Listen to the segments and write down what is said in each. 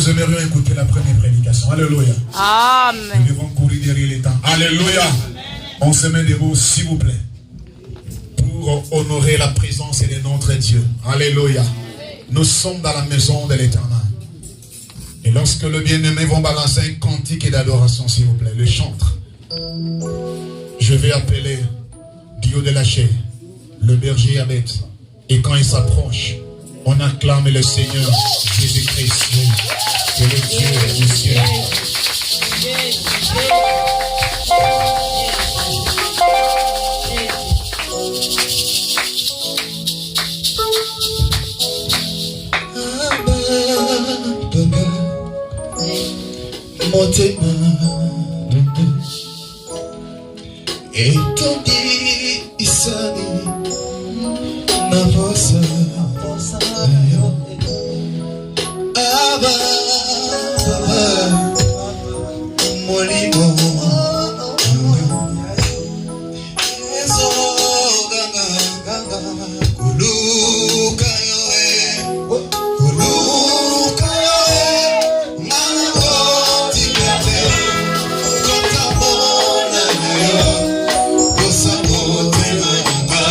Nous aimerions écouter la première prédication. Alléluia. Amen. Nous devons courir derrière les temps. Alléluia. On se met debout, s'il vous plaît, pour honorer la présence de notre Dieu. Alléluia. Nous sommes dans la maison de l'Éternel. Et lorsque le bien-aimé vont balancer un cantique d'adoration, s'il vous plaît, le chantre, je vais appeler Dieu de la chair, le berger Abed. Et quand il s'approche, on acclame le Seigneur Jésus-Christ, que le Dieu du ciel. Et ton dit Isani Navosa Abba Molimo Ezo Ganga Kuluka Yoe Kuluka Yoe Nana Tibete Kotamona Yoe Kosamote Nanga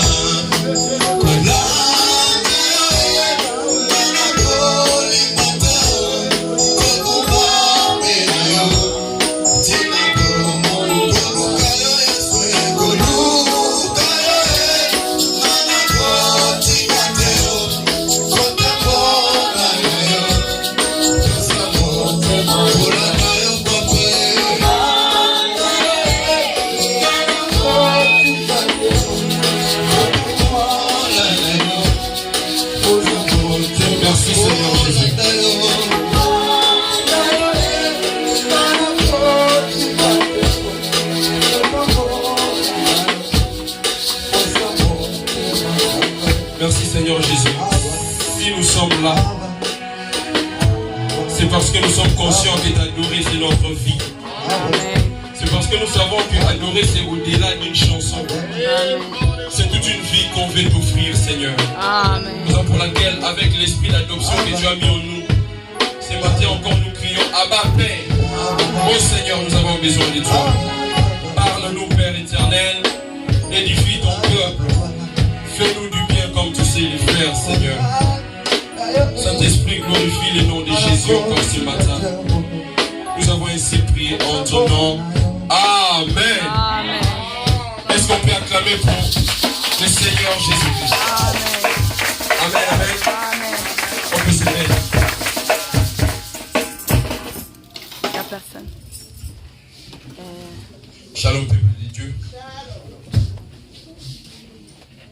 Seigneur Jésus. Si nous sommes là, c'est parce que nous sommes conscients que d'adorer c'est notre vie. C'est parce que nous savons que adorer c'est au-delà d'une chanson. C'est toute une vie qu'on veut t'offrir, Seigneur. Raison pour laquelle, avec l'esprit d'adoption que Dieu a mis en nous, ce matin encore nous crions Abba Père. Oh Seigneur, nous avons besoin de toi. Parle-nous, Père éternel. Édifie ton peuple. Fais-nous du bien comme tu sais le faire, Seigneur. Saint-Esprit, glorifie le nom de Jésus encore ce matin. Nous avons ainsi prié en ton nom. Amen. Amen. Est-ce qu'on peut acclamer pour le Seigneur Jésus-Christ? Amen. Amen. Amen. On peut se lever. Il n'y a personne. Shalom, peuple de Dieu.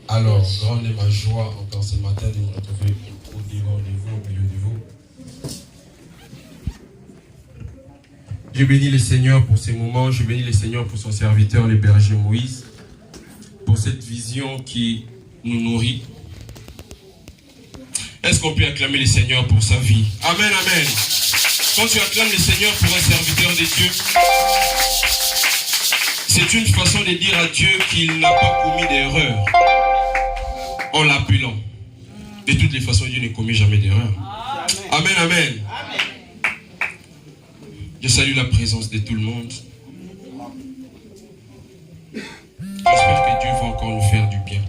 Alors, grande est ma joie encore ce matin de me retrouver au-devant de vous, au milieu de vous. Je bénis le Seigneur pour ces moments, je bénis le Seigneur pour son serviteur, le berger Moïse, pour cette vision qui nous nourrit. Est-ce qu'on peut acclamer le Seigneur pour sa vie? Amen, amen. Quand tu acclames le Seigneur pour un serviteur de Dieu, c'est une façon de dire à Dieu qu'il n'a pas commis d'erreur. En l'appelant. De toutes les façons, Dieu ne commet jamais d'erreur. Amen, amen. Je salue la présence de tout le monde. J'espère que Dieu va encore nous faire du bien.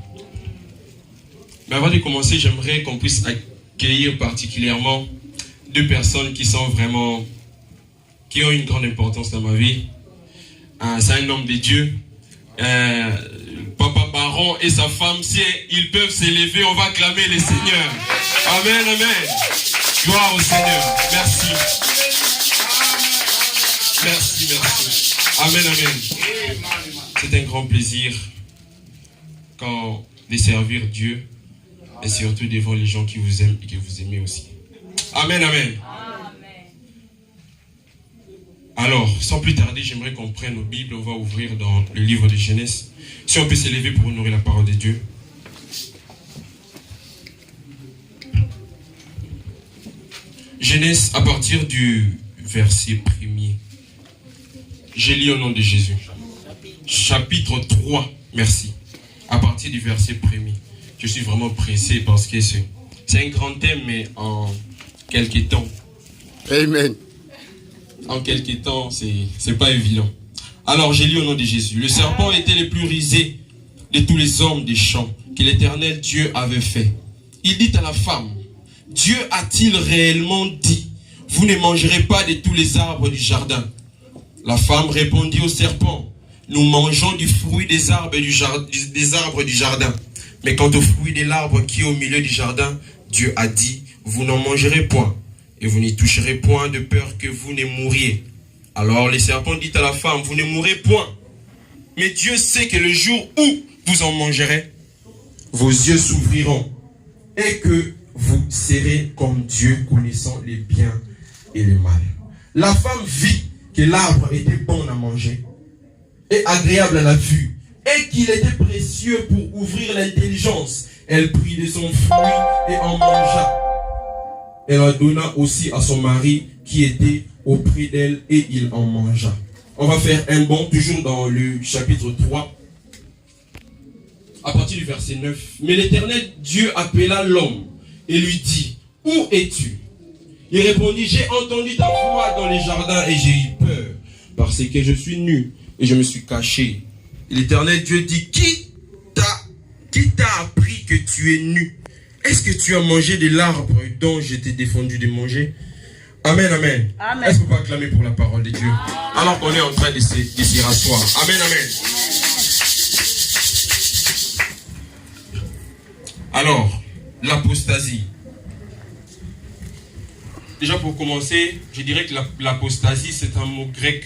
Mais avant de commencer, j'aimerais qu'on puisse accueillir particulièrement deux personnes qui sont vraiment, qui ont une grande importance dans ma vie. C'est un homme de Dieu. Papa Baron et sa femme, si ils peuvent s'élever, on va acclamer le Seigneur. Amen, amen. Gloire au Seigneur. Merci. Merci, merci. Amen, amen. C'est un grand plaisir de servir Dieu et surtout devant les gens qui vous aiment et que vous aimez aussi. Amen, amen. Alors, sans plus tarder, j'aimerais qu'on prenne nos Bibles. On va ouvrir dans le livre de Genèse. Si on peut s'élever pour honorer la parole de Dieu. Genèse à partir du verset 1er. Je lis au nom de Jésus. Chapitre 3, merci. À partir du verset 1er. Je suis vraiment pressé parce que c'est un grand thème, mais en quelques temps, Amen. En quelques temps, c'est pas évident. Alors, j'ai lu au nom de Jésus. Le serpent était le plus rusé de tous les hommes des champs que l'Éternel Dieu avait fait. Il dit à la femme, Dieu a-t-il réellement dit, vous ne mangerez pas de tous les arbres du jardin? La femme répondit au serpent, nous mangeons du fruit des arbres du jardin. Mais quant au fruit de l'arbre qui est au milieu du jardin, Dieu a dit, vous n'en mangerez point, et vous n'y toucherez point de peur que vous ne mouriez. Alors le serpent dit à la femme, vous ne mourrez point. Mais Dieu sait que le jour où vous en mangerez, vos yeux s'ouvriront, et que vous serez comme Dieu, connaissant les biens et le mal. La femme vit que l'arbre était bon à manger, et agréable à la vue, et qu'il était précieux pour ouvrir l'intelligence. Elle prit de son fruit et en mangea. Elle en donna aussi à son mari qui était auprès d'elle, et il en mangea. On va faire un bond, toujours dans le chapitre 3, à partir du verset 9. Mais l'Éternel Dieu appela l'homme et lui dit, où es-tu? Il répondit, j'ai entendu ta voix dans les jardins et j'ai eu peur, parce que je suis nu et je me suis caché. Et l'Éternel Dieu dit, qui t'a appris que tu es nu? Est-ce que tu as mangé de l'arbre dont je t'ai défendu de manger? Amen, amen. Amen. Est-ce qu'on peut acclamer pour la parole de Dieu? Alors qu'on est en train de s'y rasseoir. Amen, amen. Alors, l'apostasie. Déjà pour commencer, je dirais que l'apostasie, c'est un mot grec,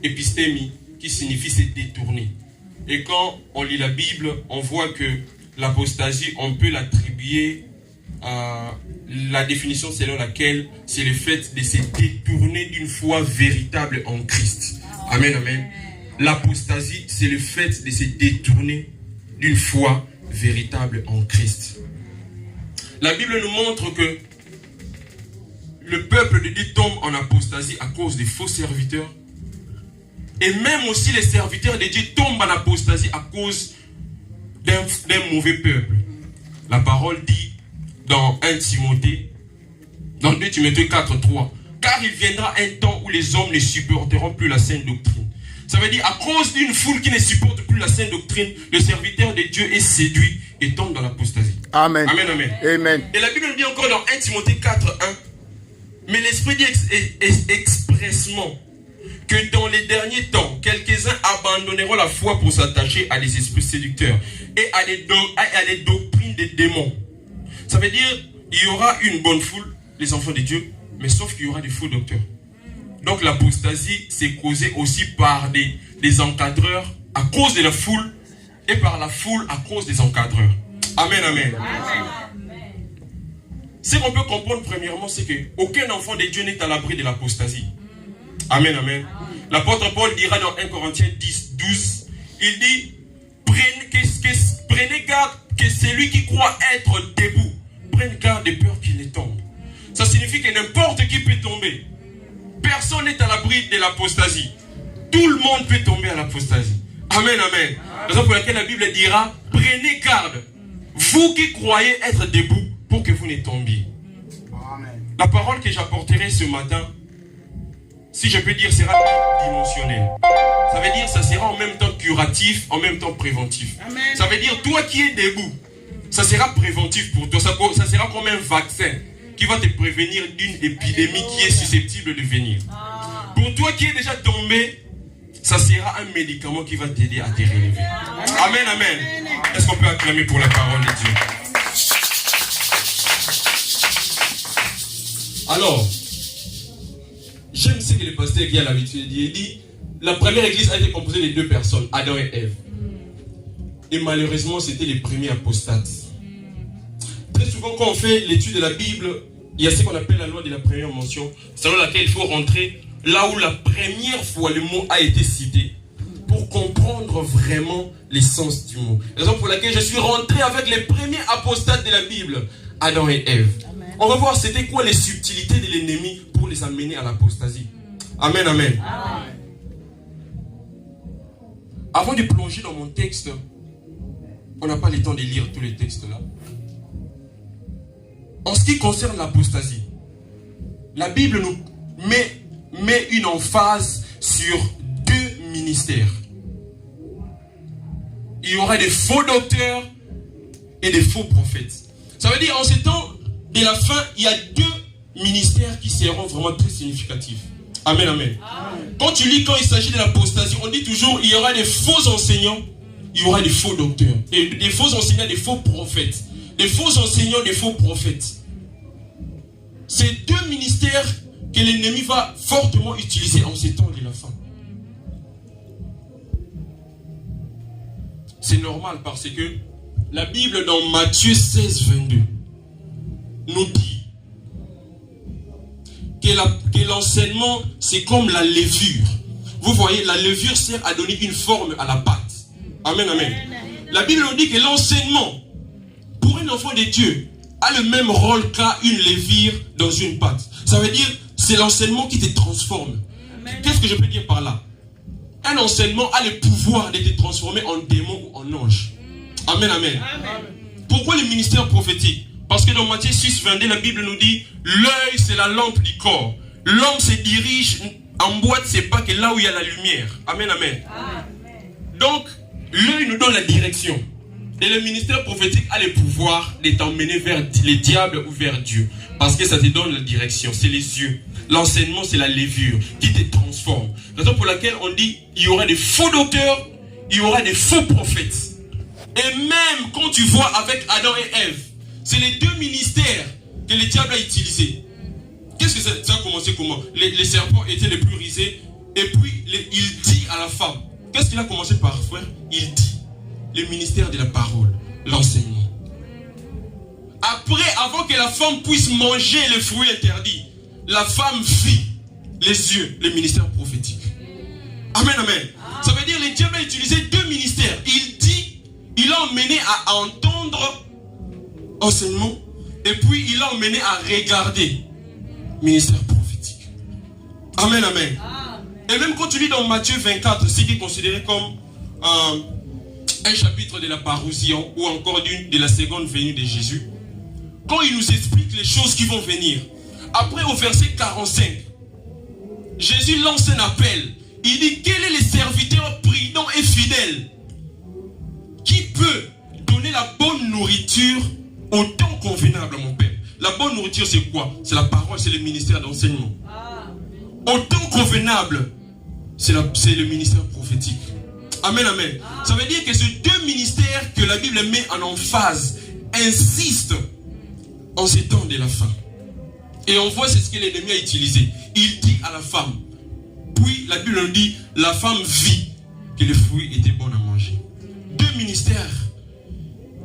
épistémie, qui signifie se détourner. Et quand on lit la Bible, on voit que l'apostasie, on peut l'attribuer à la définition selon laquelle c'est le fait de se détourner d'une foi véritable en Christ. Amen, amen. L'apostasie, c'est le fait de se détourner d'une foi véritable en Christ. La Bible nous montre que le peuple de Dieu tombe en apostasie à cause des faux serviteurs. Et même aussi les serviteurs de Dieu tombent en apostasie à cause d'un mauvais peuple. La parole dit dans 1 Timothée, dans 2 Timothée 4, 3, car il viendra un temps où les hommes ne supporteront plus la saine doctrine. Ça veut dire à cause d'une foule qui ne supporte plus la saine doctrine, le serviteur de Dieu est séduit et tombe dans l'apostasie. Amen. Amen, amen. Amen. Et la Bible dit encore dans 1 Timothée 4, 1, mais l'Esprit dit expressement que dans les derniers temps, quelques-uns abandonneront la foi pour s'attacher à des esprits séducteurs et à des doctrines des démons. Ça veut dire il y aura une bonne foule, les enfants de Dieu, mais sauf qu'il y aura des faux docteurs. Donc l'apostasie, c'est causé aussi par des encadreurs à cause de la foule et par la foule à cause des encadreurs. Amen, amen. Amen. Ce qu'on peut comprendre premièrement, c'est qu'aucun enfant de Dieu n'est à l'abri de l'apostasie. Amen, amen. L'apôtre Paul dira dans 1 Corinthiens 10, 12, il dit, prenez garde que celui qui croit être debout, prenne garde de peur qu'il ne tombe. Ça signifie que n'importe qui peut tomber. Personne n'est à l'abri de l'apostasie. Tout le monde peut tomber à l'apostasie. Amen, amen. La raison pour laquelle la Bible dira, prenez garde, vous qui croyez être debout, pour que vous ne tombiez. Amen. La parole que j'apporterai ce matin, si je peux dire, sera dimensionnelle. Ça veut dire, ça sera en même temps curatif, en même temps préventif. Amen. Ça veut dire, toi qui es debout, ça sera préventif pour toi. Ça sera comme un vaccin qui va te prévenir d'une épidémie qui est susceptible de venir. Pour toi qui es déjà tombé, ça sera un médicament qui va t'aider à te relever. Amen, amen. Est-ce qu'on peut acclamer pour la parole de Dieu? Alors, j'aime ce que le pasteur qui a l'habitude de dire. Il dit, la première église a été composée de deux personnes, Adam et Ève. Et malheureusement, c'était les premiers apostates. Très souvent, quand on fait l'étude de la Bible, il y a ce qu'on appelle la loi de la première mention, selon laquelle il faut rentrer là où la première fois le mot a été cité pour comprendre vraiment l'essence du mot. La raison pour laquelle je suis rentré avec les premiers apostates de la Bible, Adam et Ève. On va voir c'était quoi les subtilités de l'ennemi pour les amener à l'apostasie. Amen, amen. Amen. Avant de plonger dans mon texte, on n'a pas le temps de lire tous les textes là. En ce qui concerne l'apostasie, la Bible nous met une emphase sur deux ministères. Il y aura des faux docteurs et des faux prophètes. Ça veut dire en ces temps de la fin, il y a deux ministères qui seront vraiment très significatifs. Amen, amen. Quand tu lis, quand il s'agit de l'apostasie, on dit toujours il y aura des faux enseignants, il y aura des faux docteurs. Et des faux enseignants, des faux prophètes. Des faux enseignants, des faux prophètes. C'est deux ministères que l'ennemi va fortement utiliser en ces temps de la fin. C'est normal parce que la Bible dans Matthieu 16, 22 nous dit que l'enseignement c'est comme la levure. Vous voyez, la levure sert à donner une forme à la pâte. Amen, amen. La Bible nous dit que l'enseignement pour un enfant de Dieu a le même rôle qu'à une levure dans une pâte. Ça veut dire c'est l'enseignement qui te transforme. Qu'est-ce que je peux dire par là? Un enseignement a le pouvoir de te transformer en démon ou en ange. Amen, amen. Pourquoi le ministère prophétique? Parce que dans Matthieu 6, 22, la Bible nous dit l'œil c'est la lampe du corps. L'homme se dirige en boîte, c'est pas que là où il y a la lumière. Amen, amen. Donc, l'œil nous donne la direction. Et le ministère prophétique a le pouvoir de t'emmener vers les diables ou vers Dieu. Parce que ça te donne la direction, c'est les yeux. L'enseignement, c'est la levure qui te transforme. Raison pour laquelle on dit il y aura des faux docteurs, il y aura des faux prophètes. Et même quand tu vois avec Adam et Ève, c'est les deux ministères que le diable a utilisés. Qu'est-ce que ça a commencé comment? Les serpents étaient les plus risés. Et puis, il dit à la femme. Qu'est-ce qu'il a commencé par faire? Il dit. Le ministère de la parole. L'enseignement. Après, avant que la femme puisse manger les fruits interdits, la femme vit les yeux, le ministère prophétique. Amen, amen. Ça veut dire que le diable a utilisé deux ministères. Il dit, il a emmené à entendre enseignement. Et puis, il a emmené à regarder ministère prophétique. Amen, amen. Et même quand tu lis dans Matthieu 24, ce qui est considéré comme un chapitre de la parousion ou encore de la seconde venue de Jésus, quand il nous explique les choses qui vont venir, après au verset 45, Jésus lance un appel. Il dit, quel est le serviteur prudent et fidèle qui peut donner la bonne nourriture au temps convenable à mon Père? La bonne nourriture, c'est quoi? C'est la parole, c'est le ministère d'enseignement. Au temps convenable, c'est le ministère prophétique. Amen, amen. Ça veut dire que ces deux ministères que la Bible met en emphase insistent en ces temps de la fin. Et on voit c'est ce que l'ennemi a utilisé. Il dit à la femme, puis la Bible nous dit, la femme vit que les fruits étaient bons à manger. Deux ministères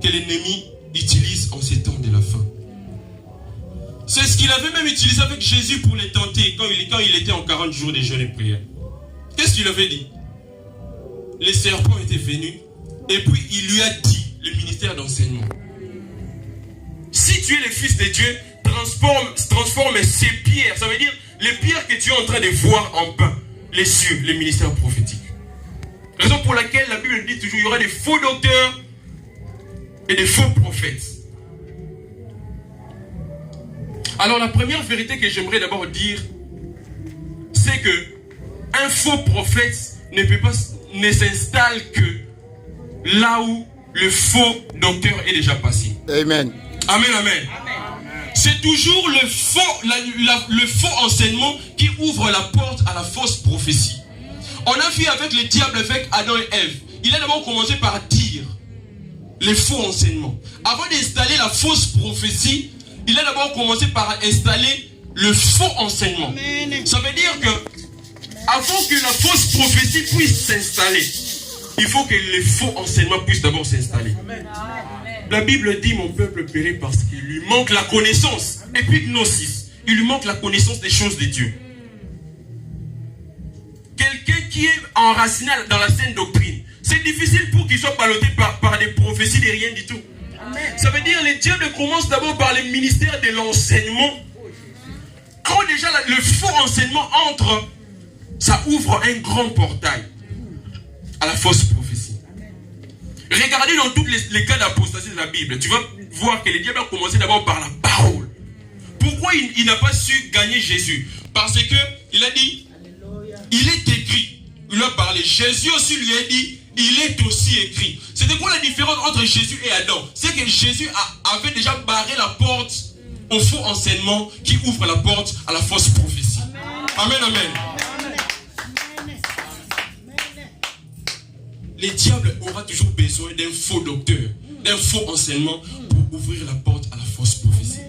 que l'ennemi utilise en ces temps de la fin. C'est ce qu'il avait même utilisé avec Jésus pour les tenter quand il était en 40 jours de jeûne et prière. Qu'est-ce qu'il avait dit? Les serpents étaient venus et puis il lui a dit, le ministère d'enseignement, si tu es le fils de Dieu, transforme ces pierres. Ça veut dire les pierres que tu es en train de voir en pain, les cieux, le ministère prophétique. Raison pour laquelle la Bible dit toujours il y aura des faux docteurs et des faux prophètes. Alors la première vérité que j'aimerais d'abord dire, c'est que un faux prophète ne s'installe que là où le faux docteur est déjà passé. Amen. Amen, amen. C'est toujours le faux enseignement qui ouvre la porte à la fausse prophétie. On a vu avec le diable, avec Adam et Ève. Il a d'abord commencé par dire les faux enseignements. Avant d'installer la fausse prophétie, il a d'abord commencé par installer le faux enseignement. Amen. Ça veut dire que avant que la fausse prophétie puisse s'installer, il faut que les faux enseignements puissent d'abord s'installer. La Bible dit mon peuple périt parce qu'il lui manque la connaissance. Épignosis. Il lui manque la connaissance des choses de Dieu. Quelqu'un qui est enraciné dans la saine doctrine, c'est difficile pour qu'il soit ballotté par des prophéties de rien du tout. Amen. Ça veut dire que le diable commence d'abord par le ministère de l'enseignement. Quand déjà le faux enseignement entre, ça ouvre un grand portail à la fausse prophétie. Regardez dans tous les cas d'apostasie de la Bible, tu vas voir que le diable a commencé d'abord par la parole. Pourquoi il n'a pas su gagner Jésus? Parce que il a dit, il est écrit. Il a parlé. Jésus aussi lui a dit, il est aussi écrit. C'était quoi la différence entre Jésus et Adam? C'est que Jésus avait déjà barré la porte au faux enseignement qui ouvre la porte à la fausse prophétie. Amen, amen. Le diable aura toujours besoin d'un faux docteur, d'un faux enseignement pour ouvrir la porte à la fausse prophétie.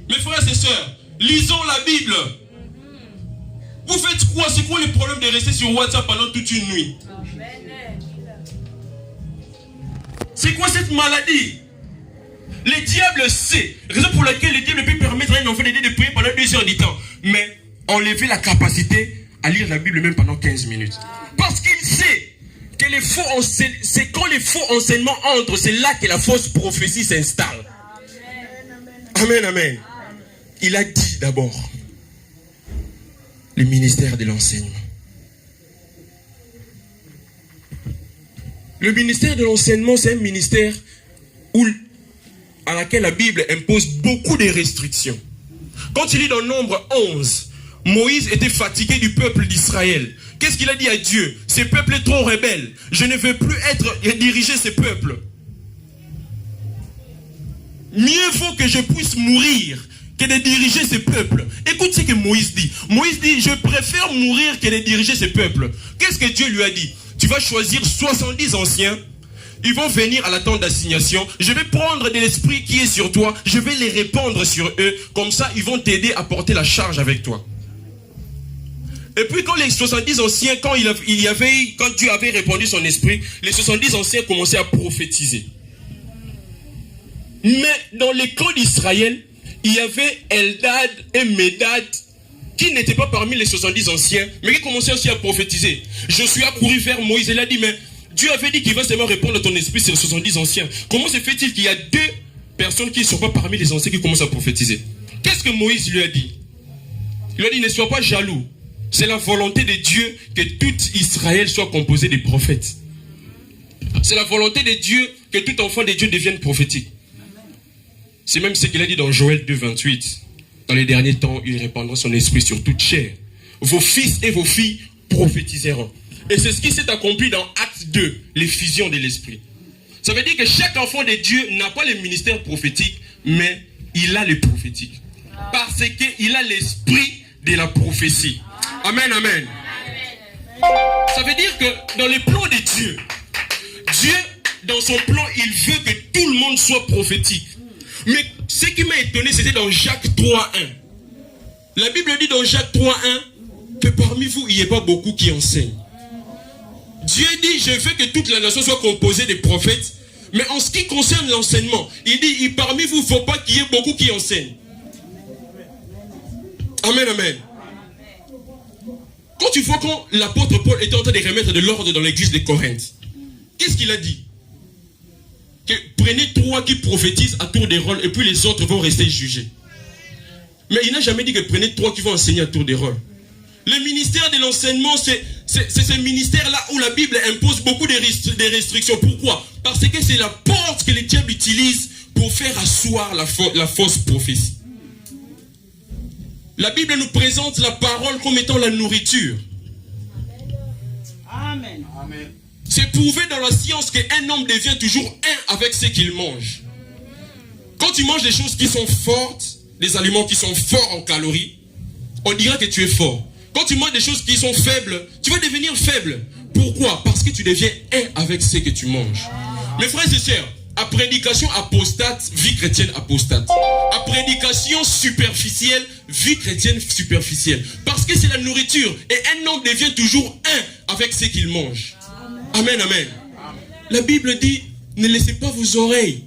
Mes frères et sœurs, lisons la Bible. Vous faites quoi? C'est quoi le problème de rester sur WhatsApp pendant toute une nuit? C'est quoi cette maladie? Le diable sait. Raison pour laquelle le diable peut permettre à un enfant de prier pendant 2 heures du temps. Mais enlever la capacité à lire la Bible même pendant 15 minutes. Parce qu'il sait que c'est quand les faux enseignements entrent, c'est là que la fausse prophétie s'installe. Amen, amen. Il a dit d'abord le ministère de l'enseignement. Le ministère de l'enseignement, c'est un ministère à laquelle la Bible impose beaucoup de restrictions. Quand il lit dans Nombre 11, Moïse était fatigué du peuple d'Israël. Qu'est-ce qu'il a dit à Dieu? Ce peuple est trop rebelle. Je ne veux plus diriger ce peuple. Mieux vaut que je puisse mourir que de diriger ce peuple. Écoute ce que Moïse dit. Moïse dit, je préfère mourir que de diriger ce peuple. Qu'est-ce que Dieu lui a dit? Tu vas choisir 70 anciens. Ils vont venir à la tente d'assignation. Je vais prendre de l'esprit qui est sur toi. Je vais les répandre sur eux. Comme ça, ils vont t'aider à porter la charge avec toi. Et puis quand les 70 anciens, quand Dieu avait répandu son esprit, les 70 anciens commençaient à prophétiser. Mais dans les camps d'Israël, il y avait Eldad et Médad qui n'étaient pas parmi les 70 anciens, mais qui commençaient aussi à prophétiser. Josué a couru vers Moïse et il a dit, mais Dieu avait dit qu'il va seulement répondre à ton esprit sur les 70 anciens. Comment se fait-il qu'il y a 2 personnes qui ne sont pas parmi les anciens qui commencent à prophétiser? Qu'est-ce que Moïse lui a dit? Il lui a dit, ne sois pas jaloux. C'est la volonté de Dieu que tout Israël soit composé de prophètes. C'est la volonté de Dieu que tout enfant de Dieu devienne prophétique. C'est même ce qu'il a dit dans Joël 2, 28. Dans les derniers temps, il répandra son esprit sur toute chair. Vos fils et vos filles prophétiseront. Et c'est ce qui s'est accompli dans Acte 2, l'effusion de l'esprit. Ça veut dire que chaque enfant de Dieu n'a pas le ministère prophétique, mais il a le prophétique. Parce qu'il a l'esprit de la prophétie. Amen, amen. Ça veut dire que dans les plans de Dieu, Dieu, dans son plan, il veut que tout le monde soit prophétique. Mais ce qui m'a étonné, c'était dans Jacques 3.1. La Bible dit dans Jacques 3.1 que parmi vous, il n'y ait pas beaucoup qui enseignent. Dieu dit, je veux que toute la nation soit composée de prophètes. Mais en ce qui concerne l'enseignement, il dit, parmi vous, il ne faut pas qu'il y ait beaucoup qui enseignent. Amen, amen. Quand tu vois quand l'apôtre Paul était en train de remettre de l'ordre dans l'église de Corinthe, qu'est-ce qu'il a dit? Que prenez 3 qui prophétisent à tour de rôle et puis les autres vont rester jugés. Mais il n'a jamais dit que prenez 3 qui vont enseigner à tour de rôle. Le ministère de l'enseignement, c'est ce ministère-là où la Bible impose beaucoup de restrictions. Pourquoi? Parce que c'est la porte que les diables utilisent pour faire asseoir la fausse prophétie. La Bible nous présente la parole comme étant la nourriture. Amen. Amen. C'est prouvé dans la science qu'un homme devient toujours un avec ce qu'il mange. Quand tu manges des choses qui sont fortes, des aliments qui sont forts en calories, on dira que tu es fort. Quand tu manges des choses qui sont faibles, tu vas devenir faible. Pourquoi? Parce que tu deviens un avec ce que tu manges. Mes frères et sœurs, à prédication apostate, vie chrétienne apostate. À prédication superficielle, vie chrétienne superficielle. Parce que c'est la nourriture. Et un homme devient toujours un avec ce qu'il mange. Amen, amen. La Bible dit, ne laissez pas vos oreilles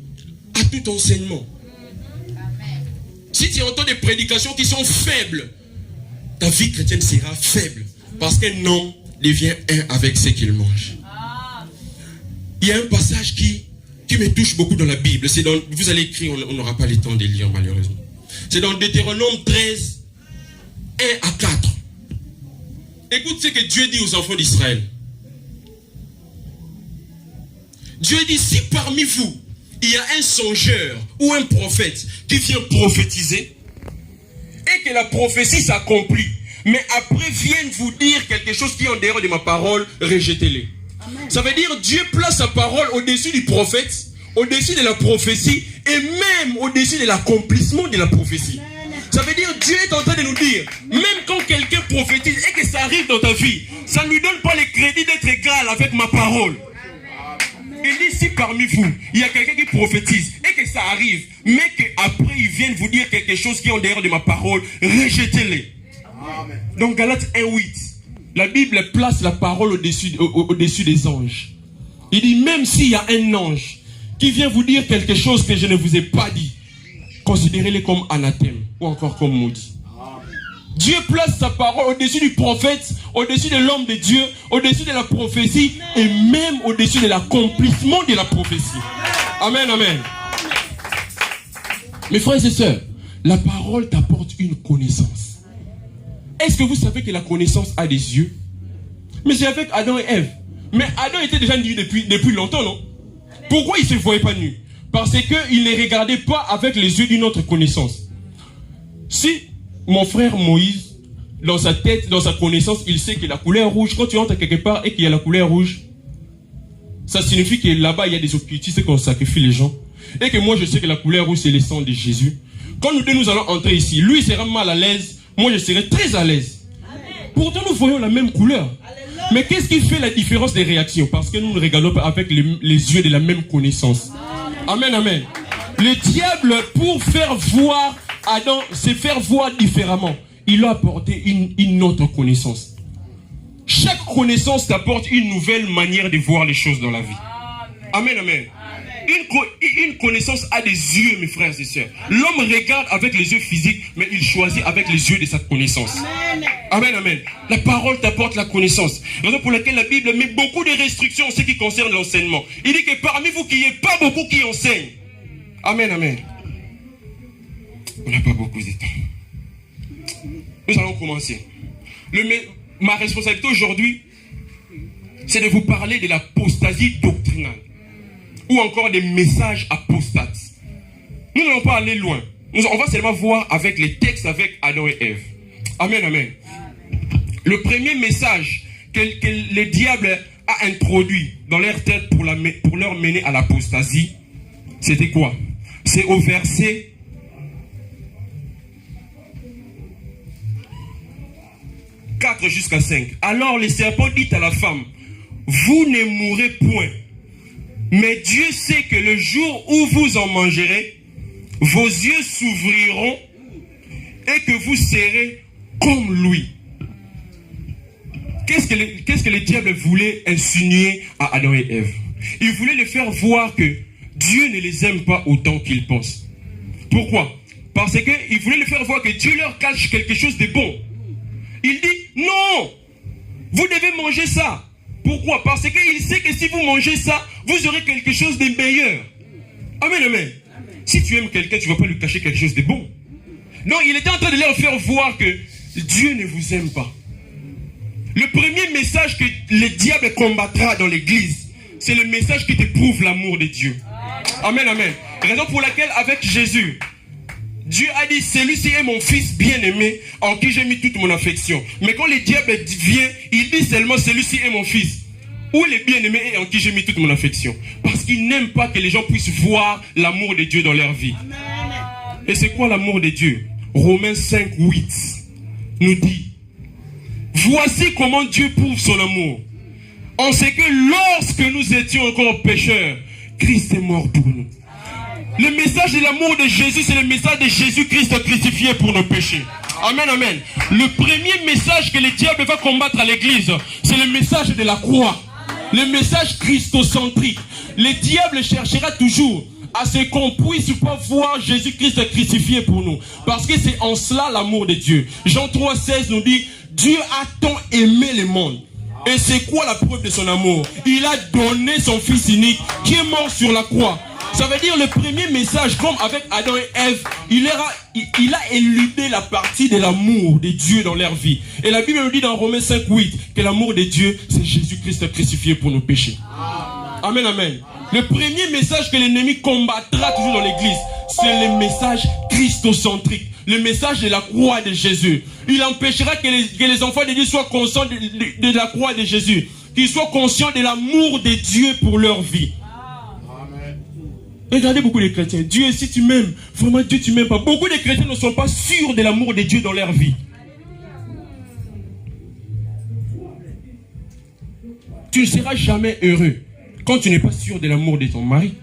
à tout enseignement. Si tu entends des prédications qui sont faibles, ta vie chrétienne sera faible. Parce qu'un homme devient un avec ce qu'il mange. Il y a un passage qui me touche beaucoup dans la Bible. C'est dans, vous allez écrire, on n'aura pas le temps de lire malheureusement. C'est dans Deutéronome 13, 1 à 4. Écoute ce que Dieu dit aux enfants d'Israël. Dieu dit, si parmi vous, il y a un songeur ou un prophète qui vient prophétiser, que la prophétie s'accomplit, mais après viennent vous dire quelque chose qui est en dehors de ma parole, rejetez-les. Ça veut dire Dieu place sa parole au-dessus du prophète, au-dessus de la prophétie et même au-dessus de l'accomplissement de la prophétie. Ça veut dire Dieu est en train de nous dire, même quand quelqu'un prophétise et que ça arrive dans ta vie, ça ne lui donne pas le crédit d'être égal avec ma parole. Il dit, si parmi vous, il y a quelqu'un qui prophétise et que ça arrive, mais qu'après ils viennent vous dire quelque chose qui est en dehors de ma parole, rejetez-les. Donc Galates 1:8, la Bible place la parole au-dessus des anges. Il dit, même s'il y a un ange qui vient vous dire quelque chose que je ne vous ai pas dit, considérez-les comme anathème ou encore comme maudit. Dieu place sa parole au-dessus du prophète, au-dessus de l'homme de Dieu, au-dessus de la prophétie et même au-dessus de l'accomplissement de la prophétie. Amen, amen. Mes frères et sœurs, la parole t'apporte une connaissance. Est-ce que vous savez que la connaissance a des yeux? Mais c'est avec Adam et Ève. Mais Adam était déjà nu depuis longtemps, non? Pourquoi il ne se voyait pas nu? Parce qu'il ne regardait pas avec les yeux d'une autre connaissance. Si mon frère Moïse, dans sa tête, dans sa connaissance, il sait que la couleur rouge, quand tu entres quelque part et qu'il y a la couleur rouge, ça signifie que là-bas il y a des occultistes qu'on sacrifie les gens. Et que moi je sais que la couleur rouge c'est le sang de Jésus. Quand nous deux nous allons entrer ici, lui sera mal à l'aise, moi je serai très à l'aise. Pourtant nous voyons la même couleur. Mais qu'est-ce qui fait la différence des réactions? Parce que nous ne regardons pas avec les yeux de la même connaissance. Amen, amen. Le diable, pour faire voir Adam, se faire voir différemment, il a apporté une autre connaissance. Chaque connaissance t'apporte une nouvelle manière de voir les choses dans la vie. Amen, amen. Une connaissance a des yeux, mes frères et sœurs. L'homme regarde avec les yeux physiques, mais il choisit avec les yeux de sa connaissance. Amen, amen. La parole t'apporte la connaissance. Raison pour laquelle la Bible met beaucoup de restrictions en ce qui concerne l'enseignement. Il dit que parmi vous, qu'il n'y ait pas beaucoup qui enseignent. Amen, amen. On n'a pas beaucoup de temps. Nous allons commencer. Ma responsabilité aujourd'hui, c'est de vous parler de l'apostasie doctrinale. Ou encore des messages apostates. Nous n'allons pas aller loin. On va seulement voir avec les textes avec Adam et Ève. Amen, amen. Le premier message que le diable a introduit dans leur tête pour leur mener à l'apostasie, c'était quoi? C'est au verset 4 jusqu'à 5. Alors le serpent dit à la femme, vous ne mourrez point. Mais Dieu sait que le jour où vous en mangerez, vos yeux s'ouvriront et que vous serez comme lui. Qu'est-ce que le diable voulait insinuer à Adam et Ève? Il voulait les faire voir que Dieu ne les aime pas autant qu'ils pensent. Pourquoi? Parce qu'il voulait les faire voir que Dieu leur cache quelque chose de bon. Il dit, non, vous devez manger ça. Pourquoi? Parce qu'il sait que si vous mangez ça, vous aurez quelque chose de meilleur. Amen, amen. Si tu aimes quelqu'un, tu ne vas pas lui cacher quelque chose de bon. Non, il était en train de leur faire voir que Dieu ne vous aime pas. Le premier message que le diable combattra dans l'église, c'est le message qui te prouve l'amour de Dieu. Amen, amen. Raison pour laquelle avec Jésus, Dieu a dit, celui-ci est mon fils bien-aimé en qui j'ai mis toute mon affection. Mais quand le diable vient, il dit seulement, celui-ci est mon fils. Où le bien-aimé est en qui j'ai mis toute mon affection. Parce qu'il n'aime pas que les gens puissent voir l'amour de Dieu dans leur vie. Et c'est quoi l'amour de Dieu? Romains 5:8 nous dit, voici comment Dieu prouve son amour. En ce que lorsque nous étions encore pécheurs, Christ est mort pour nous. Le message de l'amour de Jésus, c'est le message de Jésus-Christ crucifié pour nos péchés. Amen, amen. Le premier message que le diable va combattre à l'église, c'est le message de la croix. Le message christocentrique. Le diable cherchera toujours à ce qu'on puisse pas voir Jésus-Christ crucifié pour nous. Parce que c'est en cela l'amour de Dieu. Jean 3,16 nous dit, Dieu a tant aimé le monde. Et c'est quoi la preuve de son amour? Il a donné son fils unique qui est mort sur la croix. Ça veut dire le premier message, comme avec Adam et Ève, il a éludé la partie de l'amour de Dieu dans leur vie. Et la Bible nous dit dans Romains 5:8 que l'amour de Dieu, c'est Jésus-Christ crucifié pour nos péchés. Amen, amen. Le premier message que l'ennemi combattra toujours dans l'église, c'est le message christocentrique. le message de la croix de Jésus. Il empêchera que les enfants de Dieu soient conscients de la croix de Jésus. Qu'ils soient conscients de l'amour de Dieu pour leur vie. Amen. Regardez beaucoup de chrétiens. Dieu, si tu m'aimes, vraiment Dieu, tu m'aimes pas. Beaucoup de chrétiens ne sont pas sûrs de l'amour de Dieu dans leur vie. Tu ne seras jamais heureux quand tu n'es pas sûr de l'amour de ton mari.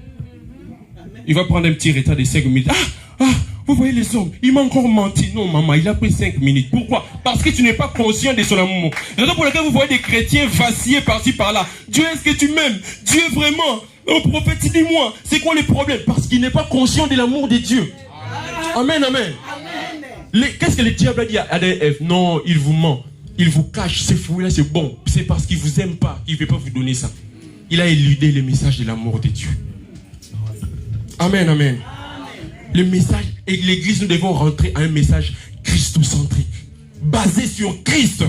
Il va prendre un petit retard de 5 minutes. Vous voyez les hommes, il m'a encore menti. Non, maman, il a pris 5 minutes. Pourquoi? Parce que tu n'es pas conscient de son amour. La raison pour laquelle vous voyez des chrétiens vaciller par-ci, par-là. Dieu, est-ce que tu m'aimes? Dieu, vraiment? Oh, prophète, dis-moi, c'est quoi le problème? Parce qu'il n'est pas conscient de l'amour de Dieu. Amen, amen. Qu'est-ce que le diable a dit à Adam et Ève? Non, il vous ment. Il vous cache ces fruits-là, c'est bon. C'est parce qu'il ne vous aime pas. Il ne veut pas vous donner ça. Il a éludé le message de l'amour de Dieu. Amen, amen. Le message, et l'église, nous devons rentrer à un message christocentrique. Basé sur Christ.